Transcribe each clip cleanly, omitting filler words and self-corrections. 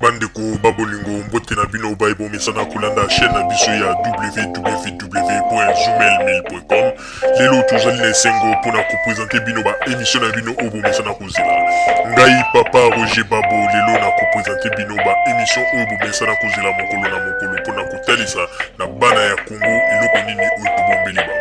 Bandeko babolingo mbote na bino baibo mesana kolanda chaîne na biso ya www.zoomel1000.com. Lelo tozali na esengo pona kopresente bino ba émission na bino obo mesana kozela. Ngai papa Roger Babo lelo na kopresente bino ba émission obo mesana kozela mokolo na mokolo pona kotalisa na bana ya Congo eloko nini oyo tobombeli ba.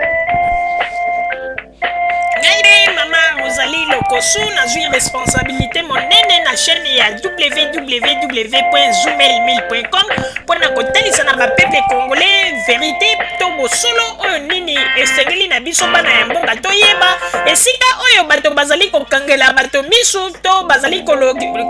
Rosalie Lokosu na zui responsabilité monene na chaîne ya www.zoomel1000.com pour na kotalisa na peuple congolais vérité to bosolo oyo nini esengeli na biso bana ya mboka toyeba esika oyo bato bazali kokangela bato misu to bazali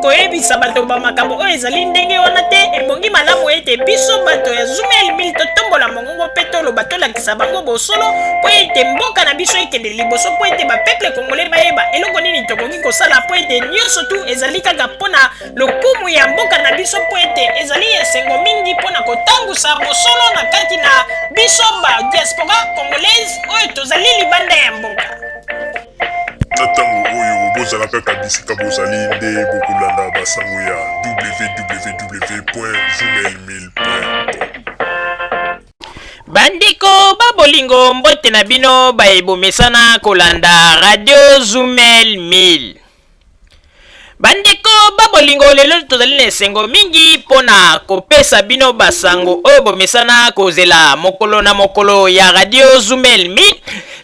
koyebisa bato bamakambo oyo ezali ndenge wana te ebongi malamu ete biso bato ya Zoomel 1000 totombola mongongo mpe toloba tolakisa bango bosolo po ete mboka na biso ekende liboso po ete bapeuple congolais bayeba eloko nini tokoki kosala po ete nyonso tu ezali kaka mpona lokumu ya mboka na biso po ete ezali esengo mingi mpona kotangusa bosolo na kati na biso ba diaspora congolaise oyo tozali libanda ya mboka. Na ntango oyo bozalaka kabisika bozali nde bokolanda basango ya www.zoomel1000.com. Bandeko babolingo mbote na bino baebomesana kolanda radio Zoomel 1000. Bandeko babolingo lelo tozali na esengo mingi pona kopesa bino basango oyo bomesana kozela mokolo na mokolo ya radio Zoomel 1000.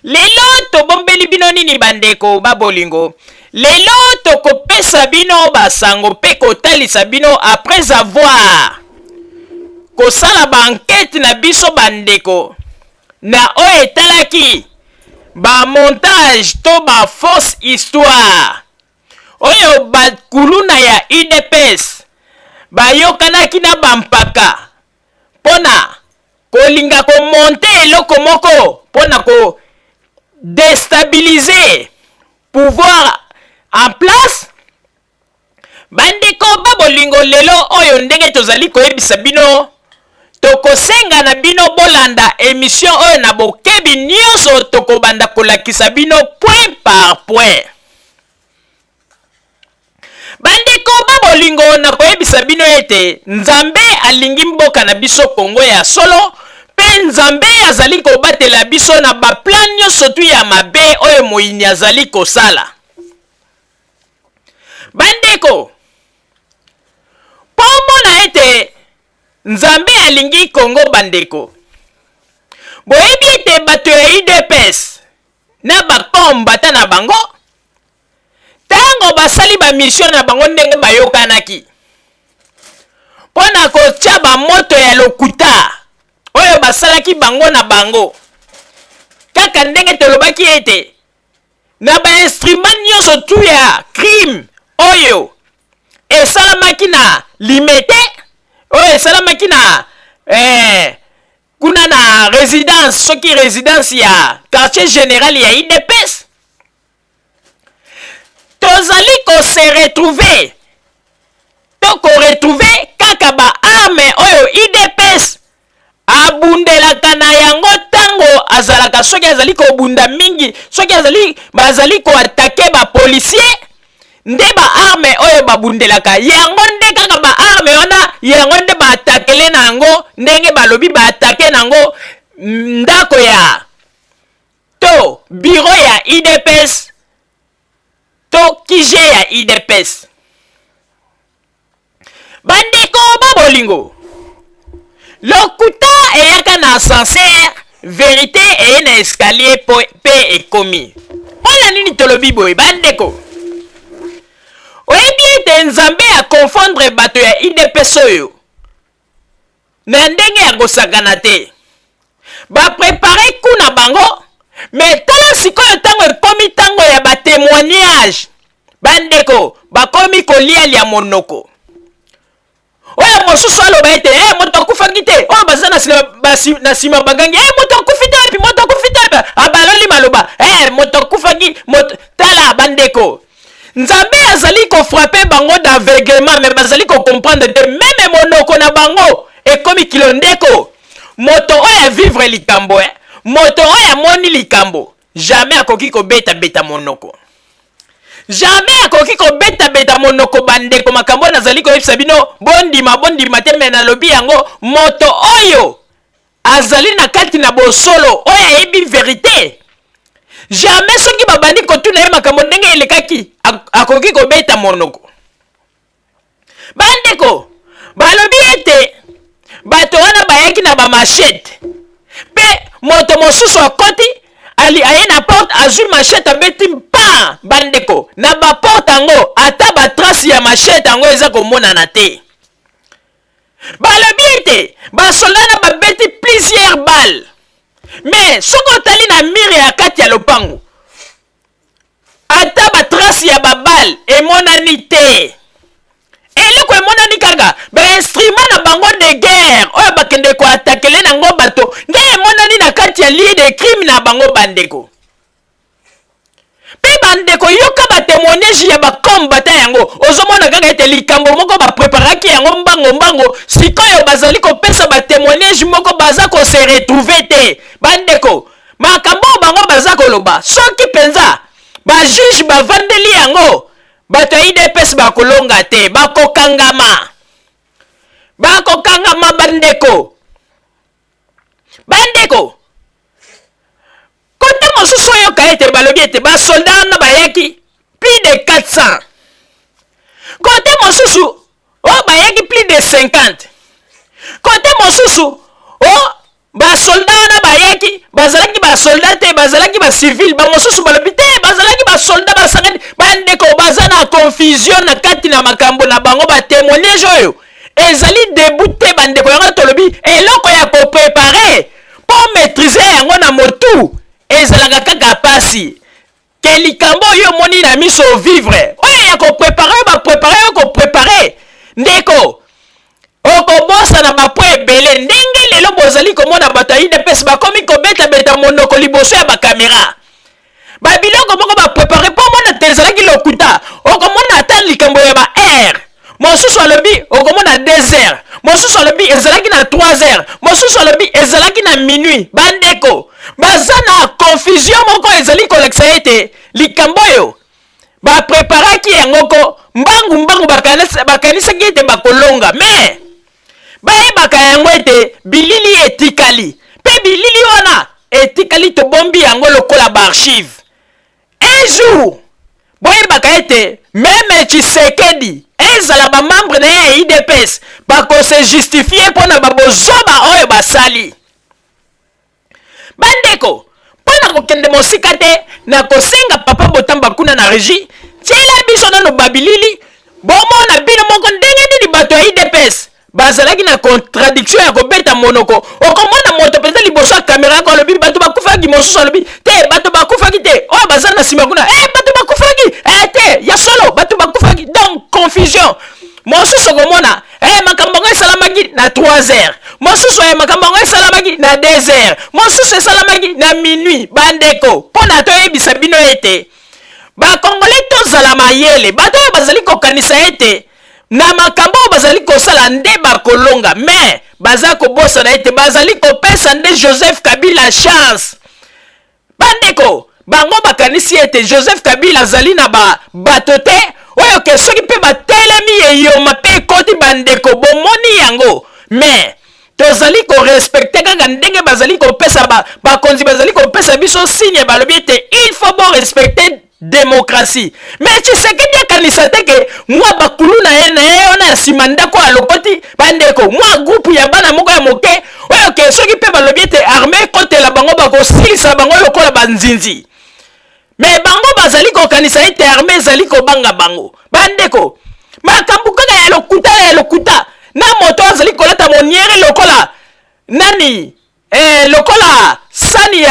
Lelo tobombeli bino nini bandeko babolingo? Lelo tokopesa bino basango pe kotalisa bino après avoir kosala bankete na biso bandeko na oyo etalaki ba montage to ba fausse histoire oyo bakuluna ya UDPS bayokanaki na bampaka pona kolinga komonte eloko moko pona ko déstabiliser pouvoir en place. Bandeko babolingo lelo oyo ndenge tozali koyebisa bino tokosenga na bino bolanda émission oyo na bokebi nyonso tokobanda kolakisa bino point par point. Bandeko babolingo na koyebisa bino ete Nzambe alingi mboka na biso Kongo ya solo pe Nzambe azali kobatela biso na baplan nyonso tu ya mabe oyo moyini azali kosala. Bandeko pomona ete Nzambe alingi Kongo bandeko boyebi ete bato ya UDPS na bakombata na bango tango basali ba mission na bango ndenge bayokanaki pona kotia bamoto ya lokuta oyo basalaki bango na bango kaka ndenge tolobaki ete na ba instrument nyonso tu ya crime oyo esalamaki na limete oyo esalamaki na kuna na résidence soki résidence ya quartier général ya UDPS tozali kose retrouver to ko retrouver kaka ba arme oyo UDPS abundelaka na yango tango azalaka soki azali kobunda mingi soki bazali koatake ba policier nde ba arme oyo babundelaka yango nde kaka ba arme wana yango nde baatakele nango ndenge balobi baatake nango ndako ya to bureau ya UDPS to kije ya UDPS. Bandeko babolingo lokuta eyaka na ascenseur vérité eye na escalier pe ekomi mpona nini tolobi boye bandeko oyebi ete Nzambe ya confondre bato ya UDPS oyo na ndenge ya kosakana te baprepare kuna bango me tala sikoyo ntango ekomi ntango ya batémoignage bandeko bakomi kolialia monoko oyo mosusu aloba ete moto akufaki te oyo baza na nsima bagangi moto akufi te epi moto akufi te abaloli maloba moto akufaki tala bandeko Nzambe azali kofrape bango d'aveuglement mais bazali comprendre te meme monoko na bango ekomi kilondeko moto oyo vivre likambo moto oyo amoni likambo jamais akoki kobeta monoko jamais akoki kobeta monoko bandeko makambo nazali koyebisa bino bondima te me nalobi yango moto oyo azali na kati na bosolo oyo ayebi verité jamais soki babandi kotuna ye makambo ndenge elekaki akoki kobeta monoko. Bandeko balobi ete bato wana bayaki na bamashete mpe moto mosusu akoti aye na porte azwi machete abeti mpa bandeko na baporte yango ata batrace ya machete yango eza komonana te. Balobi ete basoldat na babeti plusieurs balles mais soki otali na mire ya kati ya lopango ata batrace ya babale emonani te. Eloko emonani kaka bainstrument na bango de guerre oyo bakende koatakele nango bato nde emonani na kati ya lieu de crime na bango bandeko. Pe bandeko yoka batémoignage ya bakombata yango ozomona kaka ete likambo moko bapreparaki yango mbango sikoyo bazali kopesa batémoignage moko baza kose retrouve te. Bandeko makambo bango baza koloba soki penza bajuge bavandeli yango bato ya IDPS bakolonga te bakokangama bandeko kote mosusu oyo ka ete balobi ete basoldat wana bayaki plus de 400 kote mosusu oyo bayaki plus de 50 kote mosusu oyo basoldat wana bayaki bazalaki basoldat te bazalaki bacivile bamosusu balobi te bazalaki basoldat basangani. Bandeko baza na confusion na kati na makambo na bango batémoignage oyo ezali début te bandeko yango tolobi eloko ya koprepare po maîtriser yango na motu ezalaka kaka pasi ke likambo oyo omoni na miso vivre oyo ya koprepare oyo baprepare oyo koprepare ndeko okobosa na bapo ebele ndenge lelo bozali komona bato ya IDPS bakomi kobeta monoko liboso ya bakamera babiloko moko baprepare mpo mona te ezalaki lokuta okomona ata likambo ya ba-air mosusu alobi okomona 2 heures mosusu alobi ezalaki na 3 heures mosusu alobi ezalaki na minuit. Bandeko baza na confusion moko ezali kolekisa ete likambo oyo bapreparaki yangoko mbangu bakanisaki ete bakolonga me bayebaka yango ete bilili etikali mpe bilili wana etikali tobombi yango lokola baarchive. Un jour boyebaka ete meme Tshisekedi ezala bamembre na ye ya IDPS bakose justifie mpona babozoba oyo basali. Bandeko mpona kokende mosika te na kosenga papa Botamba kuna na régie tiela biso nano babilili bomona bino moko ndenge nini bato ya IDPS bazalaki na contradiction ya kobeta monoko okomona moto penza liboso ya kamera ko alobi bato bakufaki mosusu alobi te bato bakufaki te oyo baza na nsima kuna bato bakufaki te ya solo bato bakufaki donc confusion mosusu okomona makambo ngo esalamaki na 3 heures mosusu makambo ngo esalamaki na 2 heures mosusu esalamaki na minuit. Bandeko mpona toyebisa bino ete bakongole tozala mayele bato oyo bazali kokanisa ete na makambo bazali kosala nde bakolonga me baza kobosana ete bazali kopesa nde Joseph Kabila chance. Bandeko bango bakanisi ete Joseph Kabila azali na bato te oyo ke soki mpe batelemi eyoma mpe ekoti bandeko bomoni yango me tozali korespecte kaka ndenge bazali kopesa bakonzi bazali kopesa biso signe balobi ete il faut bon respecter démocratie mais Tshisekedi akanisa te ke mwa bakulu na ye wana ya nsima ndako alokoti bandeko mwa groupe ya bana moko ya moke oyo ke soki mpe balobi ete armée ekotela bango bakosilisa bango lokola banzinzi mais bango bazali kokanisa ete armée ezali kobanga bango. Bandeko makambo kaka ya lokuta na moto azali kolata moniere lokola nani lokola sani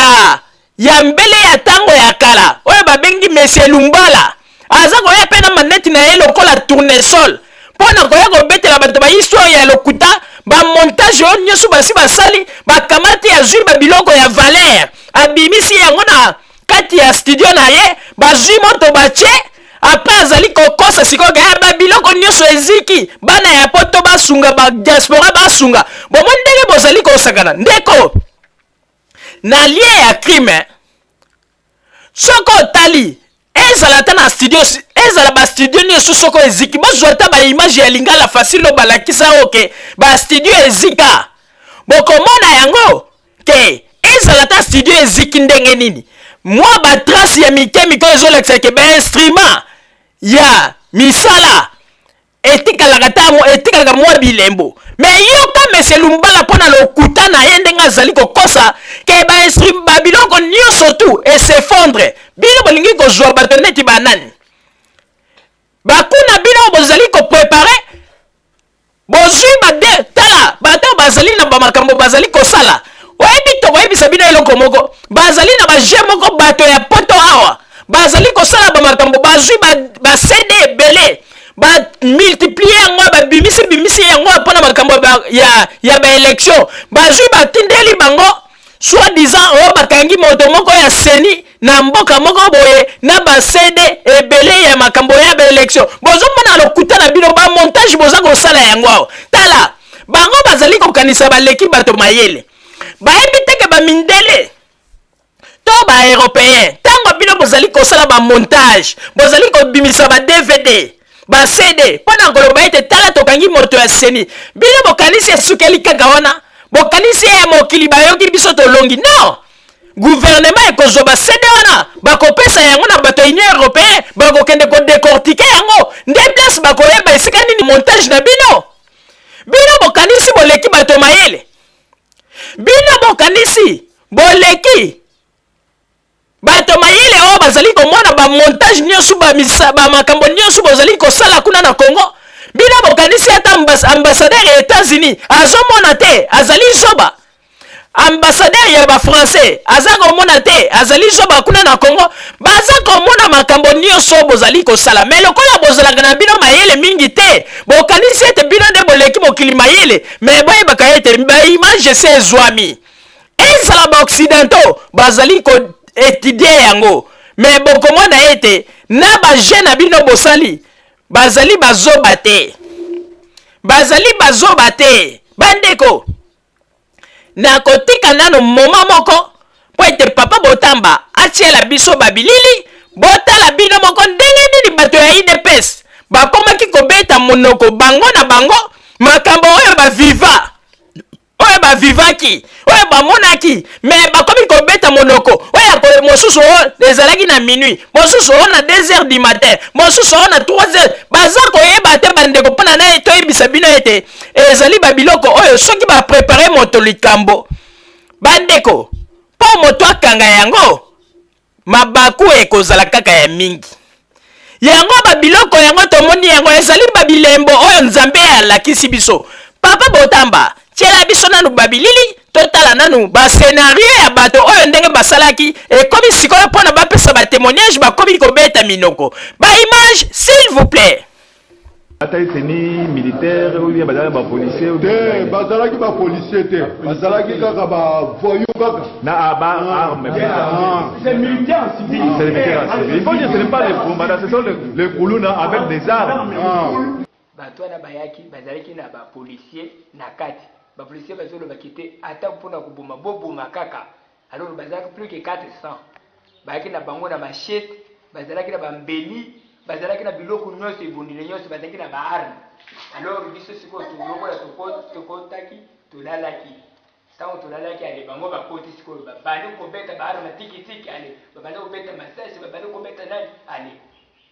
ya mbele ya tango ya kala oyo babengi Monsieur Lumbala aza koya pe na maneti na ye lokola tournesol mpona koya kobetela bato bahistoire ya lokuta bamontage oyo nyonso basi basali bakamati azwi babiloko ya valeur abimisi yango na kati ya studio na ye bazwi moto batie apres azali kokosa sikoyo babiloko nyonso eziki bana ya poto basunga badiaspora basunga bomo ndenge bozali kosakana ndeko na lie ya crime soko otali ezala ta na studio ezala ba studio nyonso soko eziki bozwa ta ba image ya lingala facile balakisa oke ba studio ezika bokomona yango ke ezala ta studio eziki ndenge nini mwa ba trace ya mike ezolekisa ke ba instrument ya misala etikaka mwa bilembo mais yoka monsieur Lumbala pona lokuta na ye ndenge azali kokosa ke ba instrument ba biloko nyonso tu s'effondre bino bolingi kozwa bato neti banani bakuna bino bozali koprepare bozwi bade tala bato bazali na bamakambo bazali kosala oyebi to boyebisa bino eloko moko bazali na baje moko bato ya poto awa bazali kosala bamakambo bazwi ba CD ebele ba multiplier yango bimisi yango mpona makambo ya baélection bazwi batindeli bango soi-disant oyo bakangi moto moko ya seni na mboka moko boye na ba CD ebele ya makambo ya baélection bozomona lokuta na bino ba montage boza kosala yango awa tala bango bazali kokanisa baleki bato mayele bayebi teke bamindele to baeuropéen ntango bino bozali kosala bamontage bozali kobimisa ba DVD ba CD mpona koloba ete tala tokangi moto ya seni bino bokanisi esukeli kaka wana bokanisi ya mokili bayoki biso tolongi non gouvernement ekozwa ba CD wana bakopesa yango na bato ya union européen bakokende kodecortike yango nde place bakoyeba esika nini montage na bino bokanisi boleki bato mayele bino bokanisi boleki bato mayele oyo bazali komona bamontage nyonso bamakambo nyonso bozali kosala kuna na Congo bino bokanisi ata ambassadeur ya États-Unis azomona te azali zoba ambassadeur ya bafrançais aza komona te azali zoba kuna na Congo baza komona makambo nyonso bozali kosala mais lokola bozalaka na bino mayele mingi te bokanisi ete bino nde boleki mokili mayele mais boyebaka ete baimage se ezwami ezala baoccidentaux bazali étudier yango mais bokomona ete na baje na bino bosali bazali bazoba te bandeko na kotika nano moma moko po ete papa Botamba atiela biso babilili botala bino moko ndenge nini bato ya IDPS bakomaki kobeta monoko bango na bango makambo oyo baviva oyo bavivaki oyo bamonaki mais bakomi kobeta monoko oyo mosusu oyo ezalaki na minuit mosusu oyo na 2h du matin mosusu oyo na 3h baza koyeba te bandeko mpona na toyebisa bino ete ezali babiloko oyo soki baprepare moto likambo bandeko mpo moto akanga yango mabaku ekozala kaka ya mingi yango babiloko yango tomoni yango ezali babilembo oyo nzambe alakisi biso papa Botamba tiela biso nanu babilili totala nanu bascenario ya bato oyo ndenge basalaki ekomi sikoyo mpona bapesa batémoignage bakomi kobeta minoko baimage s'il vous plaît Atayiteni militaire ou bien bazalaki ba policier ou bien bazalaki ba policier te bazalaki kaka ba voyou kaka na ba arme c'est militaire en civil c'est militaire en civil il faut dire ce n'est pas les combattants ce sont les koulouna avec des armes bato wana bayaki bazalaki na ba policier na kati ba policier bazolobaki te ata mpona koboma boboma kaka alors bazalaki plus que 400 bayaki na bango na machete bazalaki na bambeli bazalaki na biloko nyonso ebondile nyonso bazalaki na baarme alors biso sikoyo tolokola tokotaki tolalaki ntango tolalaki ale bango bakoti sikoyo babandi kobeta baarme tikitiki ale babandi kobeta masasi babandi kobeta nani ale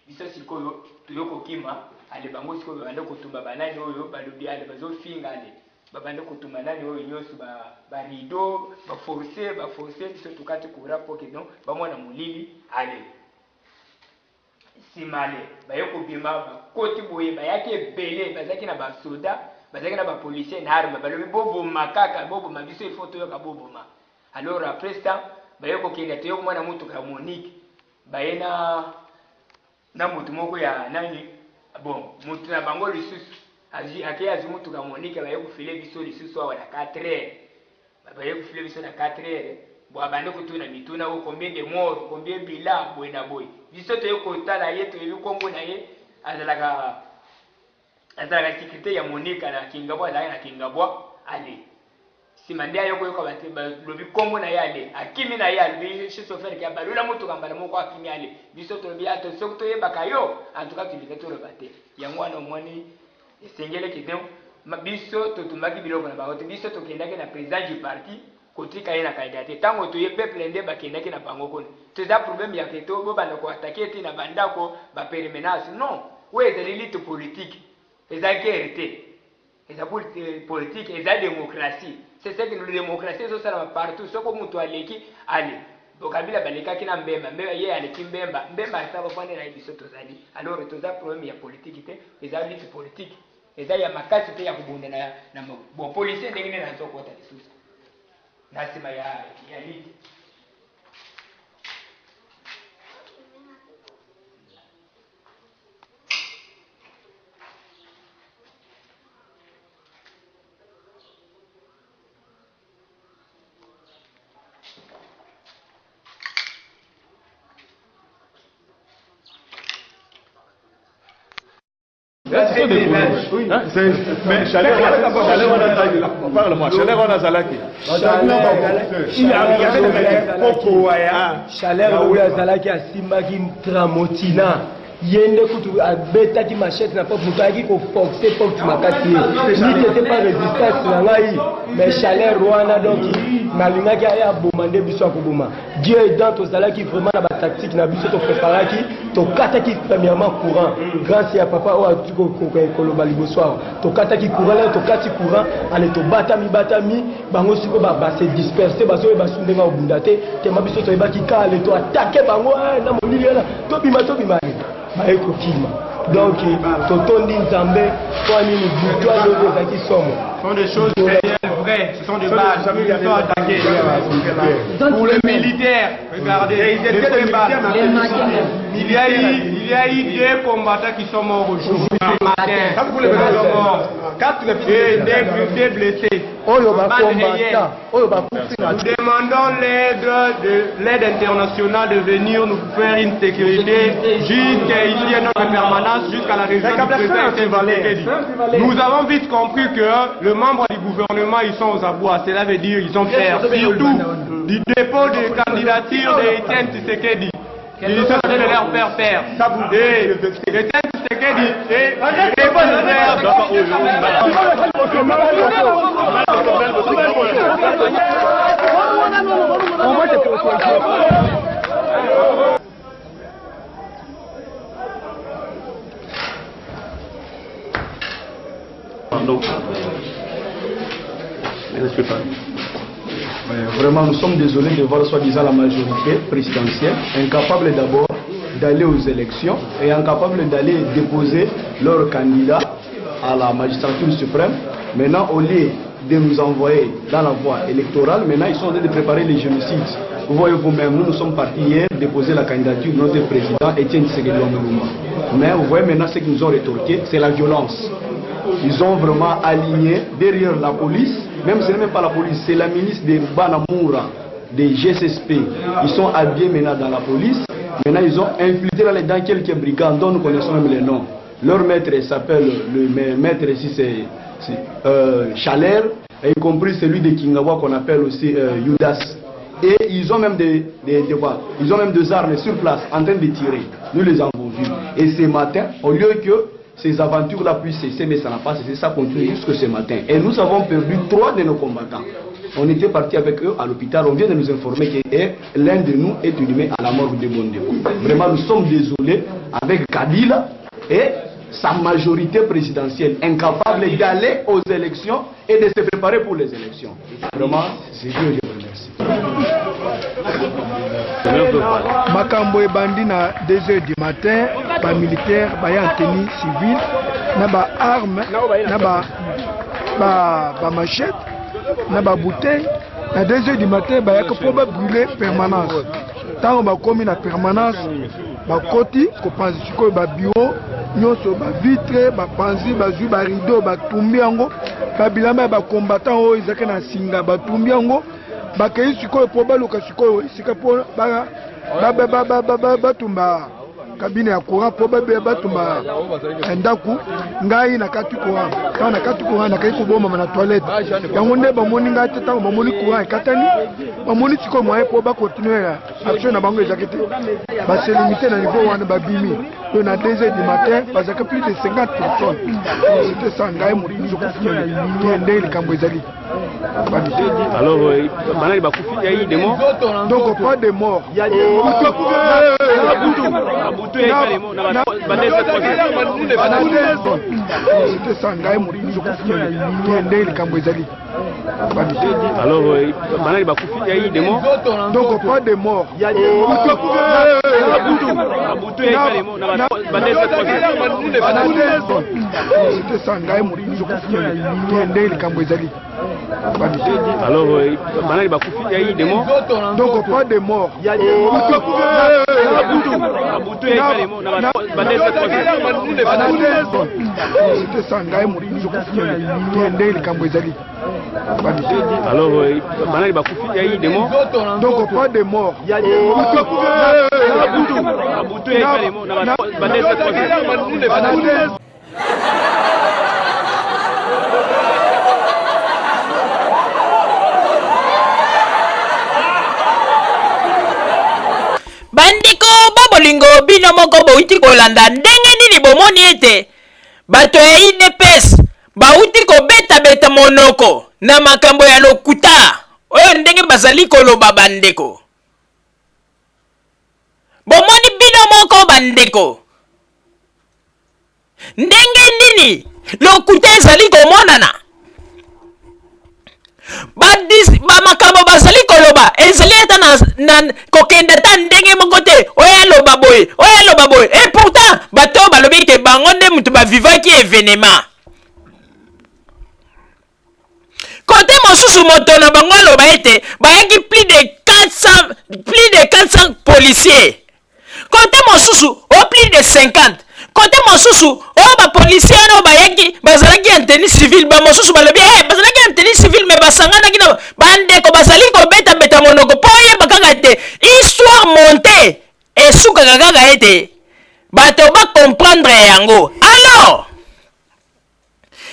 biso sikoyo toyokokima ale bango sikoyo babandi kotumba banani oyo balobi ale bazofinga ale babandi kotumba nani oyo nyonso barideau baforce biso tokati kura poke donc bamwana molili ale simale baye kobima bakoti boye bayaki ebele bazalaki na basoda bazalaki na bapolisier na arme balobi boboma kaka boboma biso ifo toyoka boboma alors après ça baye kokenda toyoka mwana motuka ya Monique baye na motu moko ya nani bon motu na bango lisusu akei azwi motuka ya Monique baye kofile biso lisusu awa na 4h baye kofile biso na 4h bo abande kutuna mituna o combien de morts combien bila boy na boy biso to yokotala ye to yebi kombo na ye azalaka sécurité ya Monika na Kingabwa azalaka na Kingabwa ale sima nde ayokoyoka lobi kombo na ye ale akimi na ye alobi chez chauffeur ke balula motuka mbala moko akimi ale biso tolobi ato soki toyebaka yo en tout cas tulinga toloba te yango wana omoni esengeleki te biso totumbaki biloko na bango te biso tokendaki na président du parti kotika ye na kandida te ntango toye peuple nde bakendaki na bango kuna toza problème ya ke to bobanda koatake ete na bandako bapermanence non oyo ezali lite politique ezalaki ere te eza politique eza démocratie c'est ça que nous démocratie ezosalama partout soko moto aleki ale bokabila balekaki na mbemba mbemba ye aleki mbemba mbemba ata bafande na ye biso tozali alors toza problème ya politique te eza lite politique eza ya makasi te ya kobunda na bon policier ndenge nde nazokota lisusu na nsima ya lite. Mais Chalet, parle-moi, Chalet Zalaki. Il y avait des Chalet Zalaki à Simbaki Tramotina. Yende kutu abetaki machette na pop mutaki ko forcer pop makati ni c'était pas résistance na ngai mais chaleur wana donc malingaki aya bomande biso akoboma Dieu est dans tozalaki vraiment na ba tactique na biso to préparaki to kataki premièrement courant grâce à papa o atuko ko loba liboso to kataki courant là to kati courant ale to batami bango siko ba se disperser baso ba sundenga obundate te mabiso to ebaki kale to attaquer bango na molili là to bima donc Totondi Nzambe ce sont des choses vraies, ce sont des bases qui sont attaquées. Pour les militaires, regardez, il y a eu deux combattants qui sont morts aujourd'hui. Et des blessés. Nous demandons l'aide internationale de venir nous faire une sécurité jusqu'ici à notre permanence, jusqu'à la région du président. Nous avons vite compris que le membre du gouvernement, ils sont aux abois. Cela veut dire qu'ils ont fait surtout du dépôt de candidature d'Etienne Tshisekedi. Ils sont en train de leur faire peur. Et Etienne Tshisekedi et les bonnes Vraiment, nous sommes désolés de voir soi-disant la majorité présidentielle incapable d'abord d'aller aux élections et incapable d'aller déposer leur candidat à la magistrature suprême. Maintenant, au lieu de nous envoyer dans la voie électorale, maintenant ils sont en train de préparer les génocides. Vous voyez vous-même, nous sommes partis hier déposer la candidature de notre président Etienne Tshisekedi Tshilombo. Mais vous voyez maintenant ce qu'ils nous ont rétorqué, c'est la violence. Ils ont vraiment aligné derrière la police, même ce n'est même pas la police, c'est la ministre de Banamoura, des GSSP. Ils sont habillés maintenant dans la police. Maintenant ils ont infiltré dans quelques brigades dont nous connaissons même les noms. Leur maître s'appelle, le maître ici c'est Chaler, y compris celui de Kingawa qu'on appelle aussi Yudas. Et ils ont même ils ont même des armes sur place en train de tirer. Nous les avons vus. Et ce matin, au lieu que ces aventures-là puissent cesser, mais ça n'a pas cessé, ça continue jusque ce matin. Et nous avons perdu 3 de nos combattants. On était parti avec eux à l'hôpital, on vient de nous informer que l'un de nous est inhumé à la morgue de Bondeko. Vraiment, nous sommes désolés avec Kabila et sa majorité présidentielle, incapable d'aller aux élections et de se préparer pour les élections. Vraiment, c'est Dieu, je vous remercie. Makambo ebandi na 2h du matin, ba militaire baya en tenue civile na ba arme na ba machette na ba bouteille na 2h du matin baya ko po ba brûler permanence. Tant ba komi na permanence ba koti ko panzi ko ba bureau nyonso ba vitre ba panzi ba zu ba rideau ba tumbi yango ba bilamba ba combattant o izaka na singa ba tumbi yango ba kei sikoyo po ba luka sikoyo sika po ba tumba kabine ya courant po babe batuma ndaku ngai na kati courant quand na kati courant na kai ko boma na toilette yango nde ba moni ngate ta ba moni courant ekatani ba moni tiko moyen po ba continuer action na bango ezakete ba se limiter na niveau wana ba bimi to na 2h du matin parce que plus de 50 personnes c'était ça ngai mo biso ko fier ndé le kambo ezali. Alors banali ba kufi ya yi demo donc pas de mort c'était ça ngai mo biso ko fier ndé le kambo ezali. Alors banali ba kufi ya yi demo donc pas de mort c'était ça ngai mo biso ko fier ndé le kambo ezali. Alors banali ba kufi ya yi demo donc pas de mort c'était ça ngai mo biso ko fier ndé le kambo ezali. Alors banali ba kufi ya yi demo donc pas de mort bandeko babolingo bino moko bauti kolanda ndenge nini bomoni ete bato ya IDPS bauti kobeta monoko na makambo ya lokuta oyo ndenge bazali koloba bandeko. Bomoni bino moko bandeko ndenge nini lokuta ezali komonana ba makambo bazali koloba ezali ata na kokenda ta ndenge moko te oya loba boye et pourtant bato balobi ke bango nde mutu bavivaki événement kote mosusu moto na bango aloba ete bayaki plus de 400 policiers kote mosusu o plus de 50 kote mosusu o ba policiers no bayaki bazalaki en tenue civile ba mosusu balobi bazalaki en tenue civile mais basanganaki na bandeko bazali kobeta monoko po yeba kaka te histoire montée esukaka kaka ete bato ba comprendre yango. Alors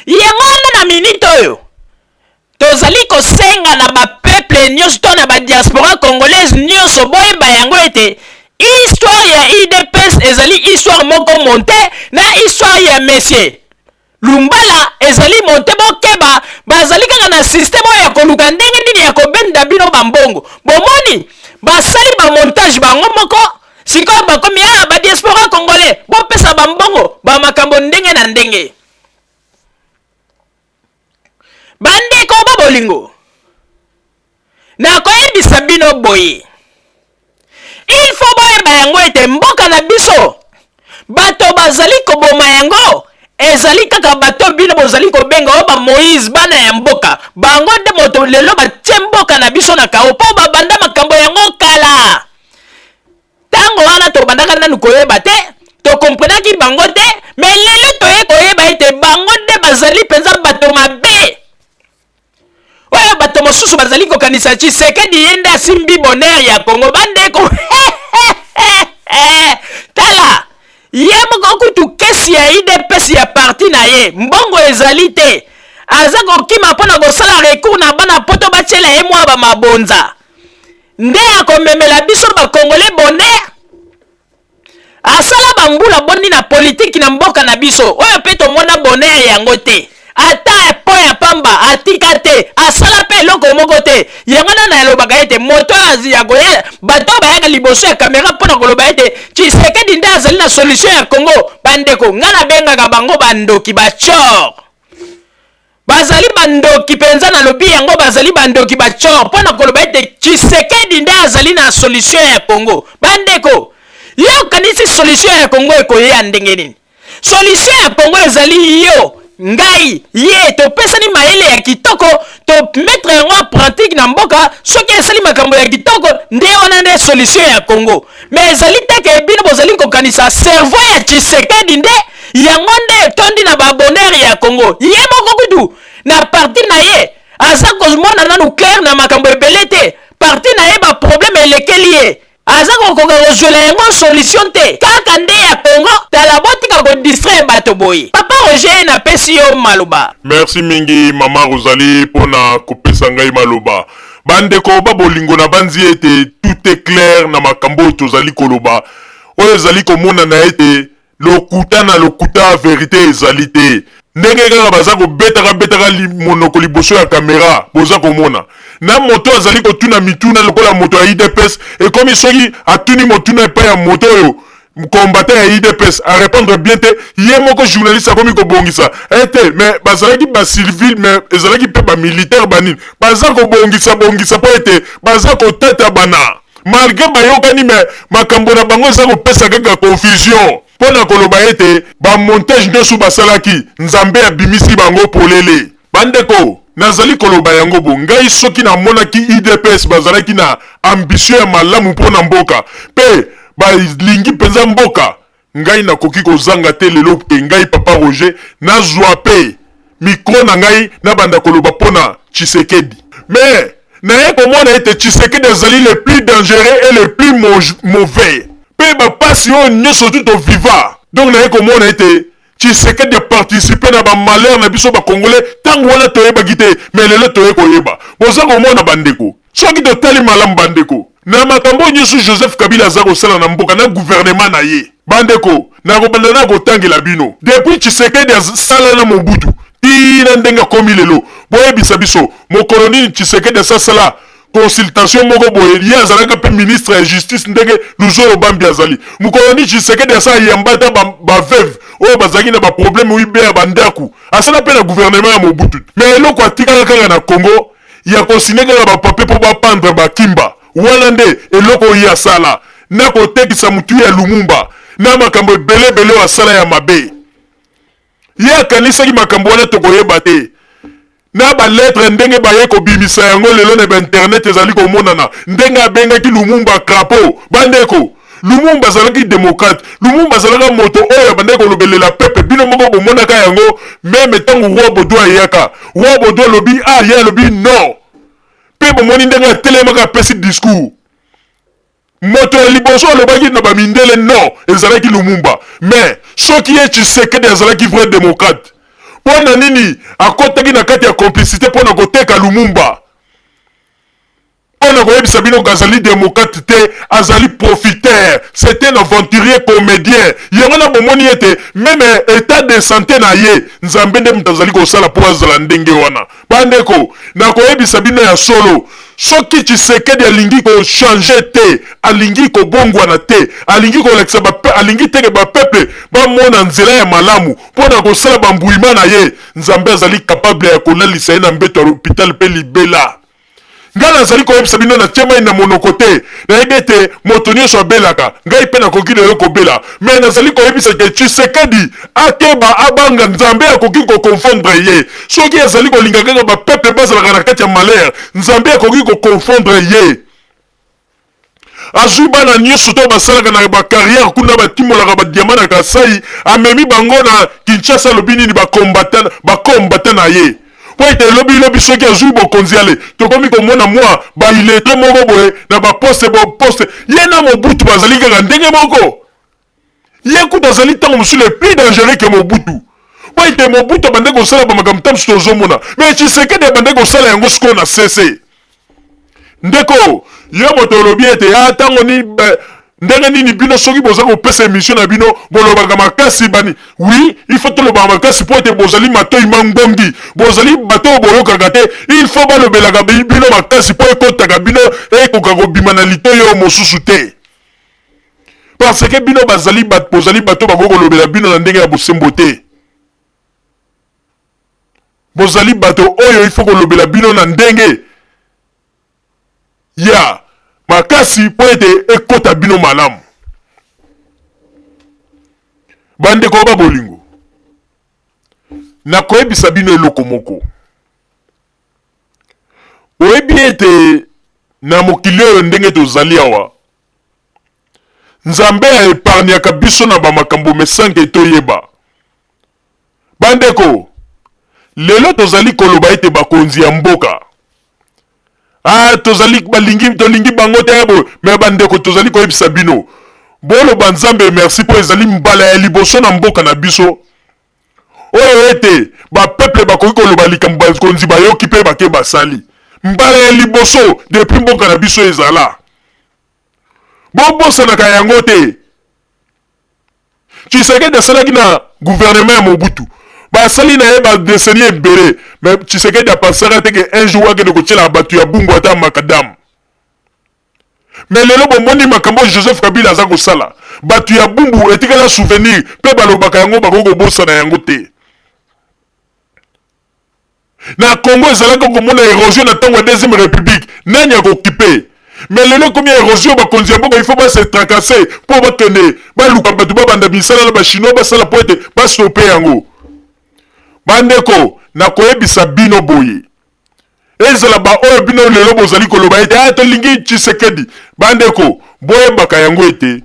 yango na minute oyo tozali kosenga na ba peuple nyonso to na ba diaspora congolaise nyonso boyeba yango ete histoire ya IDPS ezali histoire moko monte na histoire ya monsieur Lumbala ezali monte bokeba bazali kaka na système oyo ya koluka ndenge nini ya kobenda bino bambongo bomoni basali ba montage bango moko sikoyo bakomi ba diaspora congolais bopesa bambongo ba makambo ndenge na ndenge. Bandeko babolingo na koyebisa bino boye il faut boyeba yango ete mboka na biso bato bazali koboma yango ezali kaka bato bino bozali kobenga oyo ba Moïse bana ya mboka bango nde moto lelo batie mboka na biso na kao po babanda makambo yango kala tango wana tobandaka nanu koyeba te tokomprenaki bango te mais lelo toye koyeba ete bango nde bazali penza bato mabe oyo bato mosusu bazali kokanisa Tshisekedi yende asimbi bonheur ya Congo bandeko tala ye moko kutu kesi ya IDPS ya parti na ye mbongo ezali te aza kokima mpona kosala recours na bana poto batiela ye mwa bamabonza nde akomemela biso bakongole bonheur asala bambula boni na politiki na mboka na biso oyo mpe tomona bonheur yango te ata po ya pamba atika te asala pe eloko moko te yango na elobaka ete moto ya koya bato bayaka liboso ya kamera mpona koloba ete Tshisekedi nde azali na solution ya Congo bandeko nga nabengaka bango bandoki bachor bazali bandoki penza na lobi yango bazali bandoki bachor mpona koloba ete Tshisekedi nde azali na solution ya Congo bandeko yo kanisi solution ya Congo ekoya ndenge nini solution ya Congo ezali yo ngai ye topesani mayele ya kitoko to mettre en pratique na mboka soki esali makambo ya kitoko nde wana nde solution ya Congo mais ezali teke bino bozali kokanisa cerveau ya Tshisekedi nde yango nde tondi na babonheur ya Congo ye moko kutu na parti na ye aza kozomona nanu clair na makambo ebele te parti na ye baproblème elekeli ye aza kokoka kozwela yango solution te kaka nde ya Congo tala botika kodistraire bato boye. Papa Roger napesi yo maloba. Merci mingi mama Rosalie pona kopesa ngai maloba. Bandeko babolingo na banzi ete tout est clair na makambo tozali koloba. Oyo ezali komona na ete lokuta na lokuta vérité ezali te. Ndenge kaka baza betaka monoko liboso ya kamera boza komona. Na moto azali kotuna mituna lokola moto ya IDPS et comme soki atuni motuna epai ya moto oyo combattant ya IDPS a répondre bien te ye moko journaliste akomi kobongisa ete mais bazalaki ba civil mais ezalaki pe ba militaire banini baza kobongisa po ete baza kotata bana malgré bayokani mais makambo na bango eza kopesa kaka confusion pona koloba ete ba montage nyonso basalaki nzambe abimisi bango polele. Bandeko nazali koloba yango bo ngai soki na monaki IDPS bazalaki na ambition ya malamu mpona mboka pe balingi penza mboka ngai nakoki kozanga te lelo pe ngai Papa Roger nazwa pe mikro na ngai na banda koloba pona Tshisekedi mais naye komona ete Tshisekedi azali le plus dangereux et le plus mauvais pe bapasi oyo nyonso tout au viva donc naye komona ete Tshisekedi participer na ba malheur na biso ba congolais tango wana toyebaki te mais lelo toye koyeba boza komona bandeko soki totali malamu bandeko na makambo nyonso Joseph Kabila aza kosala na mboka na gouvernement na ye bandeko na kobanda na kotangela bino depuis Tshisekedi asala na Mobutu tina ndenge akomi lelo boyebisa biso mokolo nini Tshisekedi asala consultation moko boye ye azalaka pe ministre ya justice ndenge Luzolo Bambi azali mokolo nini Tshisekedi asala yambata ba veuve oyo bazalaki na ba problème wibe ya bandaku asala pe na gouvernement ya Mobutu mais eloko atikala kaka na Congo ya kosine kaka bapape po bapandre bakimba wana nde eloko oyo asala na kotekisa mutu ya Lumumba na makambo ebele asala ya mabe ye akanisaki makambo wana tokoyeba te na ba lettre ndenge baye kobimisa yango lelo na internet ezali komonana ndenge abengaki Lumumba crapaud bandeko Lumumba azalaki démocrate Lumumba azalaka moto oyo bandeko lobelela pepe bino moko bomonaka yango meme tango roi Baudouin ayaka roi Baudouin lobi ye lobi non pe bomoni ndenge atelemaka apesi discours moto ya liboso alobaki na bamindele non ezalaki Lumumba mais soki ye Tshisekedi azalaki vrai démocrate pona nini akotaki na kati ya complicité pona koteka Lumumba pona koyebisa bino azali démocrate te azali profiteur c'était un aventurier comédien yango na bomoni ete même état de santé na ye nzambe nde mutu azali kosala po azala ndenge wana bandeko na koyebisa bino ya solo soki Tshisekedi alingi changer te alingi kobongwana te alingi kolekisa alingi teke peuple bamona nzela ya malamu pona kosala bambuyima na ye nzambe azali capable ya kolalisa ye na mbeto ya hôpital pe libela ngai nazali koyebisa bino na tiema na monoko te nayebi ete moto nyonso abelaka ngai mpe nakoki lelo kobela mais nazali koyebisa ke Tshisekedi akeba abanga nzambe akoki kokonfondre ye soki azali kolinga kaka bapeuple bazalaka na kati ya malheur nzambe akoki kokonfondre ye azwi bana nyonso to basalaka na bacarrière kuna batimolaka badiama na Kasai amemi bango na Kinshasa alobi nini bakombata na ye po ete lobi soki azwi bokonzi ale tokomi komona mwa bailetre moko boye na baposte ye na Mobutu bazali kaka ndenge moko ye kuta azali ntango mosusu le plus dangereux ke Mobutu po ete Mobutu abande kosala bamakambo ntango mosusu tozomona mais Tshisekedi abande kosala yango sikoyo na sese ndeko yo moto olobi ete ntango ni ndenge nini bino soki boza kopesa émission na bino bolobaka makasi bani oui il faut tolobaka makasi po ete bozali matoi mangbongi bozali bato boyokaka te il faut balobelaka bino makasi po ekotaka bino ekoka kobima na litoi oyo mosusu te parce que bino bozali bato bakoki kolobela bino na ndenge ya bosembo te bozali bato oyo il faut kolobela bino na ndenge ya makasi po ete ekota bino malamu bandeko babolingo nakoyebisa bino eloko moko oyebi ete na mokili oyo ndenge tozali awa nzambe aepargnaka biso na bamakambo mesange toyeba bandeko lelo tozali koloba ete bakonzi ya mboka Ah, tozali balingi tolingi bango te bo, mais bandeko tozali ko yebisa bino. Bolo banzambe merci po ezali mbala ya liboso na mboka na biso. Oyo ete ba peuple bakoki koloba likambo konzi bayoki pe bake basali. Mbala ya liboso depuis mboka na biso ezala. Bobosa na kayango te. Tshisekedi asalaki na gouvernement ya Mobutu. Basali na ye ba décennie ebele, mais Tshisekedi a pensé que un jour akende kotiela batu ya bungu ata makadam. Mais lelo bomoni makambo Joseph Kabila aza kosala. Batu ya bumbu etikala souvenir pe balobaka yango bakoko bosa na yango te. Na Congo ezalaka komona érosion na tango ya deuxième république, nani akokipe. Mais lelo combien érosion bakonzi ya mboka il faut pas se tracasser pour bakende baluka batu babanda misala na ba chinois basala po ete bastope yango. Bandeko na koyebisa bino boye. Ezala ba oyo bino lelo bozali koloba ete ato lingi Tshisekedi. Bandeko boye baka yango ete.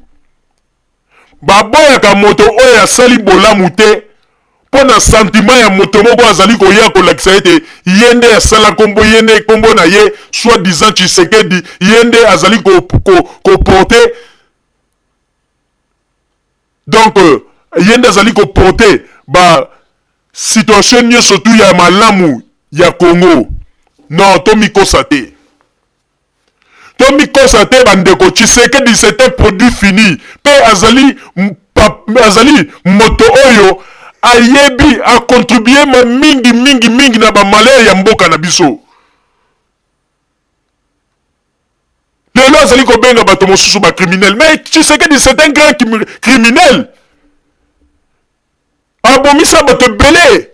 Ba boya ka moto oyo asali bolamu te. Pona sentiment ya moto moko azali koya kolakisa ete yende asala kombo yende kombo na ye soit disant Tshisekedi yende azali ko porter. Donc yende azali ko porter ba situation nye surtout ya malamu ya Congo. Non, Tomi Kosate. Tomi Kosate bandeko Tshisekedi c'est un produit fini. Pe azali moto oyo ayebi a contribuer ma mingi na ba malheur ya mboka na biso. Lelo azali ko benga bato mosusu ba criminel. Mais Tshisekedi c'est un grand criminel. Abomisa bato belé.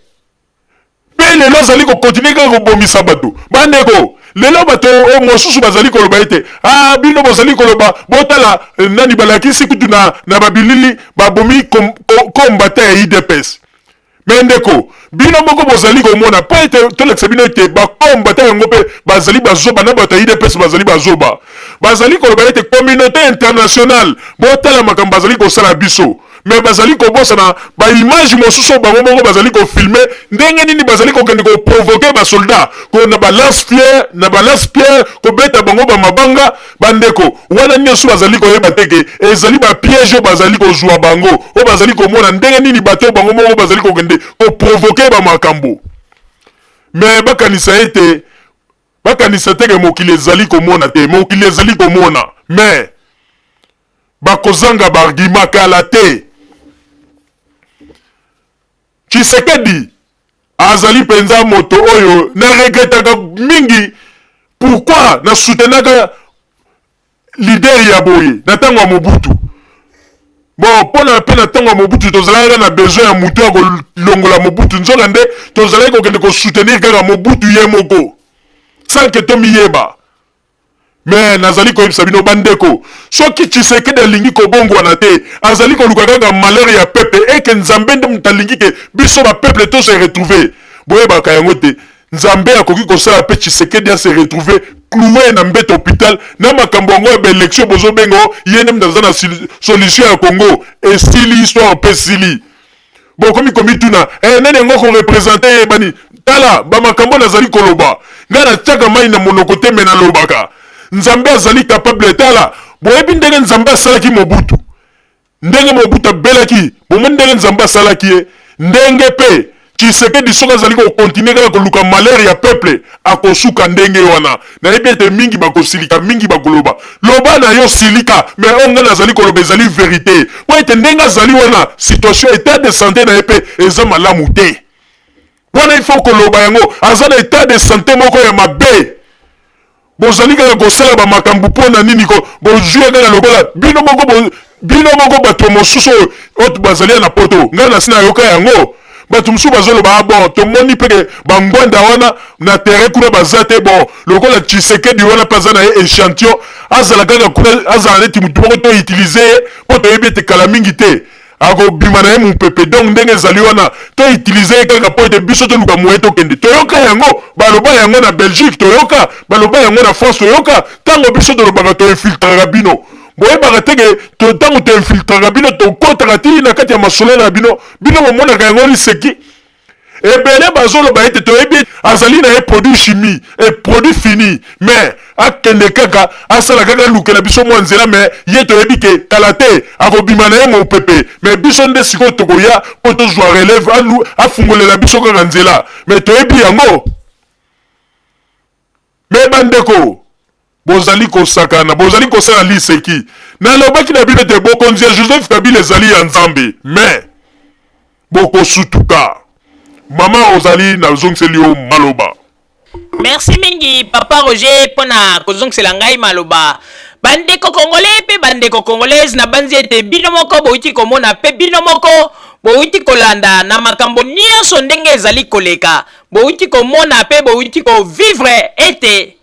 Pe lelo azali ko continuer ko bomisa bato. Bandeko, lelo bato o mosusu bazali ko loba ete. Ah bino bazali ko loba botala nani balakisi kutu na babilili babomi kombata ya IDPS. Mendeko, bino moko bozali ko mona pa ete tolekisa bino ete ba kombata yango pe bazali bazoba na bato ya IDPS bazali bazoba. Bazali ko loba ete communauté internationale botala makambo bazali ko sala biso. Mais bazali ko bosa na ba image mosusu bango moko bazali ko filmer ndenge nini bazali ko kende ko provoquer ba soldat ko na ba lance pierre ko beta bango ba mabanga bandeko wana nyosu bazali ko yeba teke ezali ba piège bazali ko jouer bango o bazali ko mona ndenge nini bato bango moko bazali ko kende ko provoquer ba makambo. Mais bakanisa ete bakanisa teke mokili ezali ko mona te mokili ezali ko mona mais bakozanga ba argument kala te. Tshisekedi azali penza moto oyo na regretaka mingi pourquoi na soutenaka leader ya boye na tango ya Mobutu. Bon pona pe na tango ya Mobutu tozalaka na besoin ya mutu ya kolongola Mobutu nzoka nde tozalaki kokende ko soutenir kaka Mobutu ye moko sans que tomiyeba. Mais nazali ko yebisa bino bandeko soki Tshisekedi alingi kobongwana te azali koluka kaka malheur ya peuple et que Nzambe nde mutalingi ke biso ba peuple to se retrouver boye baka yango te Nzambe akoki kosala pe Tshisekedi a se retrouver cloué na mbete hôpital na makambo yango ya élection bozo bengo yende mtaza na solution ya Congo et sili histoire pe sili bon komi tuna nene ngo ko représenter bani tala ba makambo nazali koloba ngana tchaka mai na monoko te mena lobaka Nzambe azali capable tala boyebi ndenge Nzambe asalaki Mobutu ndenge Mobutu abelaki bomo ndenge Nzambe asalaki ndenge pe Tshisekedi soka azali ko continuer kaka koluka malheur ya peuple akosuka ndenge wana na yebi ete mingi bakosilika mingi bakoloba loba na yo silika mais onga nazali koloba ezali vérité po ete ndenge azali wana situation état de santé na ye pe eza malamu te wana il faut koloba yango aza na état de santé moko ya mabe. Bozali kaka kosala ba makambu pona nini ko bojue kaka lokola bino moko bato mosusu oto bazali na poto ngana sina yoka yango bato mosusu bazoloba bon tomoni peke bangwanda wana na terrain kuna bazate bon lokola Tshisekedi wana paza na échantillon azala kaka kuna azala neti mutu moko to utiliser po toyebi ete kala mingi te ako bima na ye mupepe donc ndenge ezali wana to utiliser kaka po ete biso toluka moye tokende toyoka yango baloba yango na Belgique toyoka baloba yango na France toyoka tango biso tolobaka to infiltraka bino boyebaka teke tango to infiltraka bino tokotaka tili na kati ya masolo na bino momonaka yango liseki ebele bazoloba ete toyebi azali na ye produit chimie et produit fini mais akende kaka asala kaka lukela biso mwa nzela mais ye toyebi ke kala te akobima na ye mopepe mais biso nde sikoyo tokoya po tozwa relève afungolela biso kaka nzela mais toyebi yango me bandeko bozali kosakana bozali kosala liseki nalobaki na bino te bokonzi ya Joseph Kabila ezali ya nzambe mais bokosutuka mama ozali nazongiseli yo maloba. Merci mingi papa Roger pona kozongisela ngai maloba. Bandeko congolais pe bandeko congolaise na banzi ete bino moko bouti komona pe bino moko bouti kolanda na makambo nyonso ndenge ezali koleka bouti komona pe bouti ko vivre ete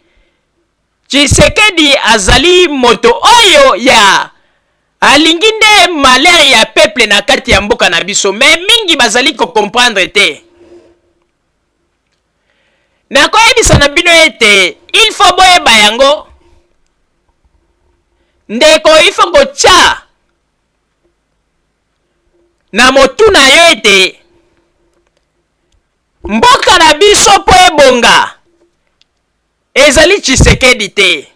Tshisekedi azali moto oyo ya alinginde malheur ya peuple na kati ya mboka na biso mais mingi bazali ko comprendre te. Na koyebisa na bino ete il faut boyeba yango ndeko il faut kotia na motu na yo ete mboka na biso po ebonga ezali Tshisekedi te.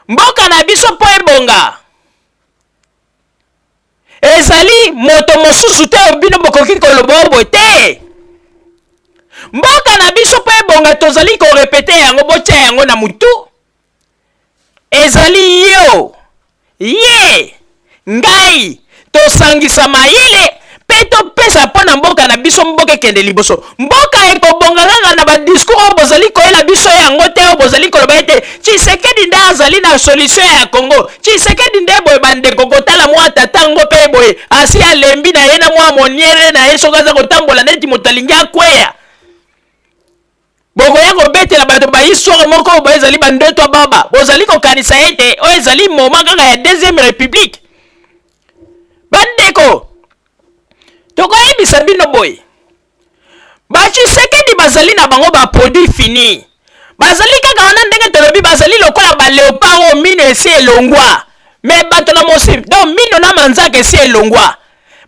Mboka na biso po ebonga ezali moto mosusu te bino bokoki koloba boye te. Mboka na biso po ebonga tozali ko répéter yango botia yango na mutu ezali yo ye ngai tosangisa mayele pe topesa mpo na mboka na biso mboka ekende liboso. Mboka ekobonga kaka na badiscours oyo bozali koyela biso yango te oyo bozali koloba ete Tshisekedi nde azali na solution ya Congo. Tshisekedi nde boye bandeko kotala mwa tatango mpe boye asi alembi na ye na mwa moniere na ye soki aza kotambola neti moto alingi akweya. Bokoya kobetela bato ba histoire moko boye ezali bandoto baba bozali kokanisa ete oyo ezali moment kaka ya deuxième république. Bandeko tokoyebisa bino boye Tshisekedi bazali na bango ba produit fini bazali kaka wana ndenge tolobi bazali lokola ba léopard mine esi elongwa mais bato na mosika donc mino na manzaka esi elongwa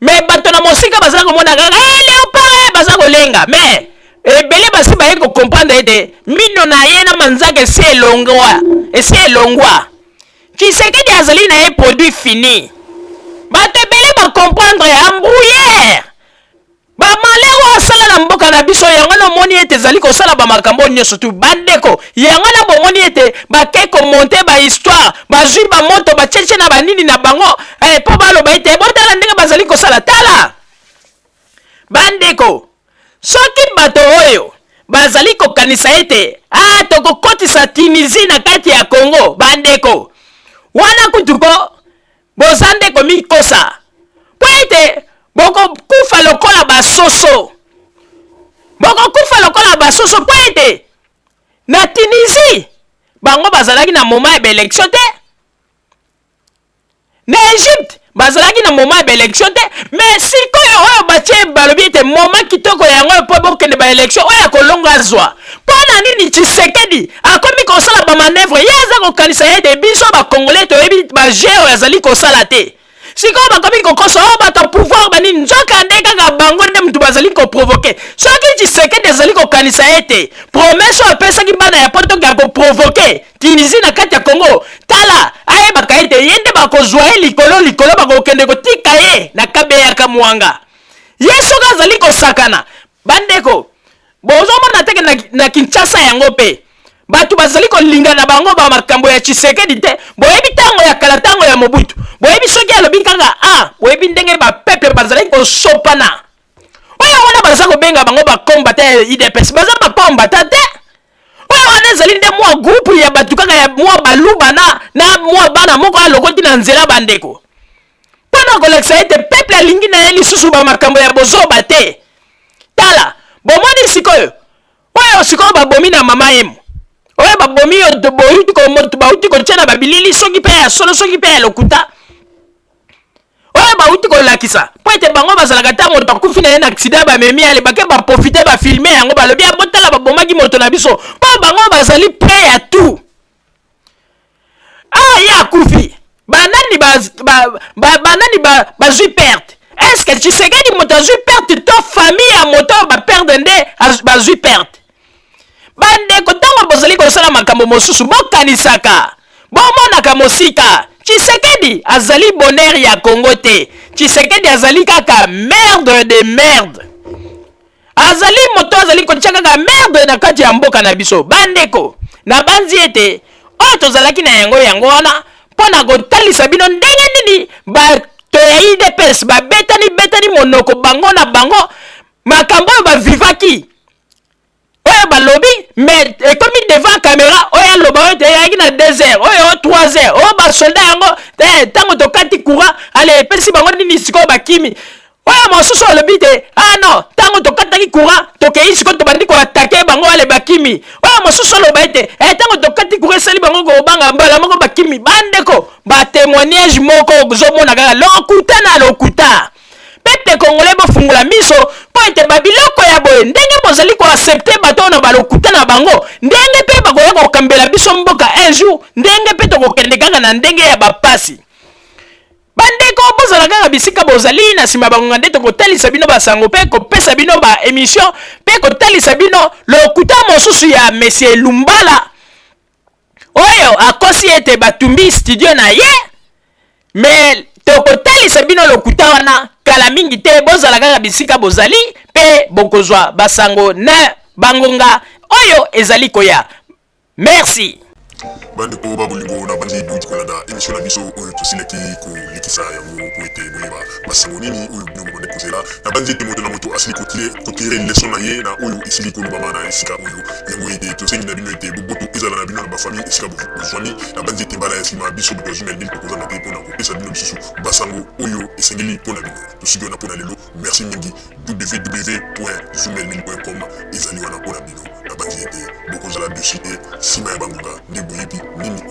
mais bato na mosika bazali komona kaka léopard bazali kolenga mais ebele basi baye ko comprendre ete mino na ye na manzaka esi elongwa Tshisekedi azali na ye produit fini bato ebele ba comprendre embrouillère ba malero asala na mboka na biso yango na moni ete ezali kosala ba makambo nyonso tu bandeko yango na bomoni ete bake komonte ba histoire bazwi ba moto bacheche na banini na bango po baloba ete botala ndenge bazali kosala tala bandeko soki bato oyo bazali kokanisa ete tokokotisa Tunisie na kati ya Congo bandeko wana kutuko bozande komikosa po ete bokokufa lokola basoso po ete na Tunisie bango bazalaki na moment ya élection te na Egypte bazalaki na moment ya élection te mais sikoyo oyo batie balobi ete moment kitoko yango po bokende ba élection oyo akolonga zwa mpona nini Tshisekedi akomi kosala ba manœuvre ye aza kokanisa ete biso bakongolais toyebi bagere oyo azali kosala te sikoyo bakomi kokosa oyo bato pouvoir banini nzoka nde kaka bango nde mutu bazali koprovoke soki Tshisekedi azali kokanisa ete promesse oyo apesaki bana ya poto ya koprovoke Tunisie na kati ya Congo tala ayebaka ete ye nde bakozwa ye likolo bakokende kotika ye na kabeyaka mwanga ye soki azali kosakana bandeko bozomona teke na Kinshasa yango pe bato bazali kolinga na bango ba makambo ya Tshisekedi te boyebi tango ya kala tango ya Mobutu boyebi soki alobi kaka boyebi ndenge ba peuple bazali kosopana oyo wana baza kobenga bango ba combattant IDPS baza ba combattant te oyo wana ezali nde mwa groupe ya bato kaka ya mwa baluba na mwa bana moko alokoti na nzela bandeko mpona kolekisa ete peuple alingi na ye lisusu ba makambo ya bozoba te tala bomoni sikoyo oyo sikoyo babomi na mama yemo oyo babomi bauti kotia na babilili soki mpe ya solo soki mpe ya lokuta oyo bauti kolakisa po ete bango bazalaka ta moto bakufi na ye na aksida bamemi ale bake baprofite bafilme yango balobi abotala babomaki moto na biso mpo bango bazali pre ya tout ye akufi banani bazwi perte est-ce que Tshisekedi moto azwi perte to famille ya moto baperde nde bazwi perte? Bandeko ntango bozali kosala makambo mosusu bokanisaka bomonaka mosika. Tshisekedi azali bonheur ya Congo te. Tshisekedi azali kaka merde de merde. Azali moto azali kotia kaka merde na kati ya mboka na biso. Bandeko na banzi ete oyo tozalaki na yango wana mpona kotalisa bino ndenge nini bato ya UDPS betani monoko bango na bango makambo oyo bavivaki oyo balobi mais ekomi devant caméra oyo aloba oyo te yaki na 2 heures oyo 3 heures oyo basolda yango ntango tokati courant ale epesi bango nini sikoyo bakimi oyo mosusu alobi te non ntango tokataki courant tokei sikoyo tobandi koatake bango ale bakimi oyo mosusu aloba ete ntango tokati courant esali bango kobanga mbala moko bakimi. Bandeko batémoignage moko ozomona kaka lokuta na lokuta. Peuple congolais bofungula miso po ete babiloko ya boye ndenge bozali koaccepte bato na balokuta na bango ndenge mpe bakoya kokambela biso mboka un jour ndenge mpe tokokende kaka na ndenge ya bapasi. Bandeko bozala kaka bisika bozali na nsima bangonga nde tokotalisa bino basango mpe kopesa bino ba émission mpe kotalisa bino lokuta mosusu ya Monsieur Lumbala oyo akosi ete batumbi studio na ye mais tokotalisa bino lokuta wana kala mingi te bozala kaka bisika bozali pe bokozwa basango na bangonga oyo ezali koya. Merci. Bandeko babolingo na bandi duti kolanda émission na biso oyo tosileki kolikisa yango po ete boyeba basango nini oyo bino bobande kozela na bandi ete moto na moto asili kotire leson na ye na oyo esili kolobama na esika oyo yango ete tosengi na bino ete boboto ezala na bino na bafamille esika bozwani na bandi ete mbala ya nsima biso bokozwi na ndenge tokozanga te mpona kopesa bino lisusu basango oyo esengeli mpona bino tosiki wana mpona lelo. Merci mingi. www.zoomel.com ezali wana mpona bino na bandi ete bokozala dessus te nsima ya bangonga nde boyebi nini